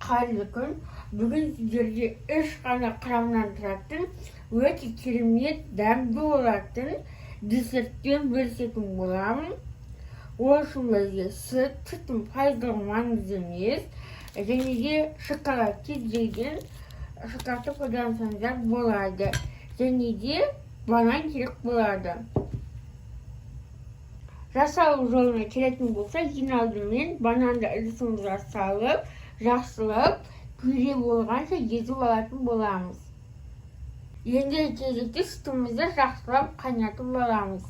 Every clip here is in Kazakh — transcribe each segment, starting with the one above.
Қайырлы күн. Бүгін сіздерге 3 қана құрамнан тұратын өте керемет дәмді болатын десерттен бөлісетін боламын. Ол үшін бізге сүттің пайдалы маңызды емес, және де шоколад кез-келген шоколадты қолдансаңыздар болады. Және де банан керек болады. Жасалу жолына келетін болса, ең алдымен бананды ыдысымызға салып, жақсылап пюре болғанша езіп алатын боламыз. Енді кезекте сүтімізді жақсылап қайнатып аламыз.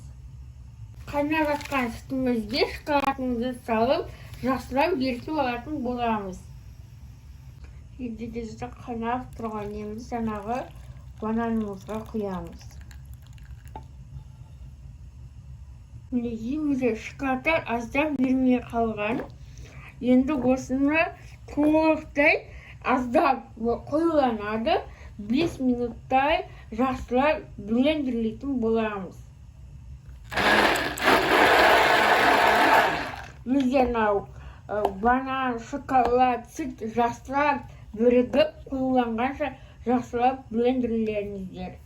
Қайнап жатқан сүтімізге шоколадымызды салып, жақсылап ерітіп алатын боламыз. Енді кезекте қайнап тұрған неміз жаңағы бананымызға құямыз. Мінекей шоколадтар аздап бермей қалған. Енді осыны толықтай аздап қоюланады. 5 минуттай жақсылап блендерлейтін боламыз. Өздерін банан, шоколад, сүт жақсылап бірігіп қоюланғанша жақсылап блендерлеріңіздер.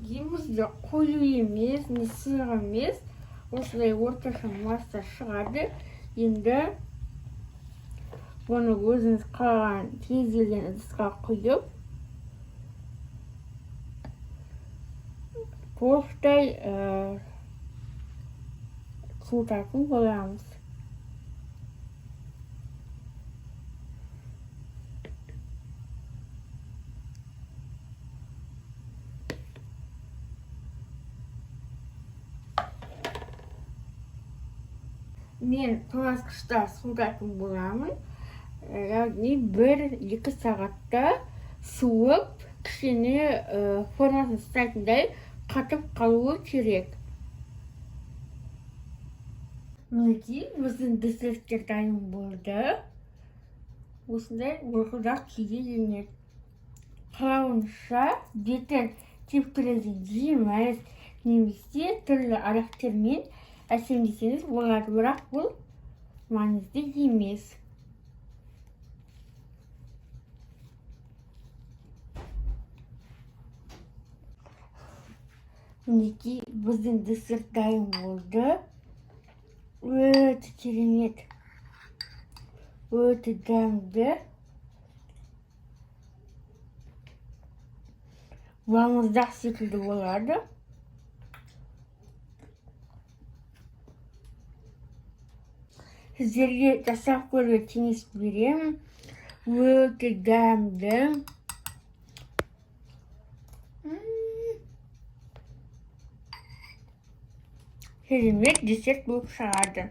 Емізде қою емес, не сыйық емес, осылай орташа масса шығады. Енді оны өзіңіз қалаған кез келген ыдысқа құйып, толықтай суытатын боламыз. Мен тоңазытқышта суытатын боламын. Яғни 1-2 сағатта суып, кішкене формасын ұстайтындай қатып қалуы керек. Мінекей біздің десерттер дайын болды. Осындай орқылдақ күйге енеді. Қалауынша бетін тепкілерден жеміз, немесе түрлі арақтермен әсемдесеңіз болады, бірақ бұл маңызды емес. Мінекей біздің десерт дайын болды. Өте керемет, өте дәмді. Балмұздақ секілді болады. Сіздерге жасап көруге кеңес беремін. Өте дәмді. Керемет десерт болып шығады.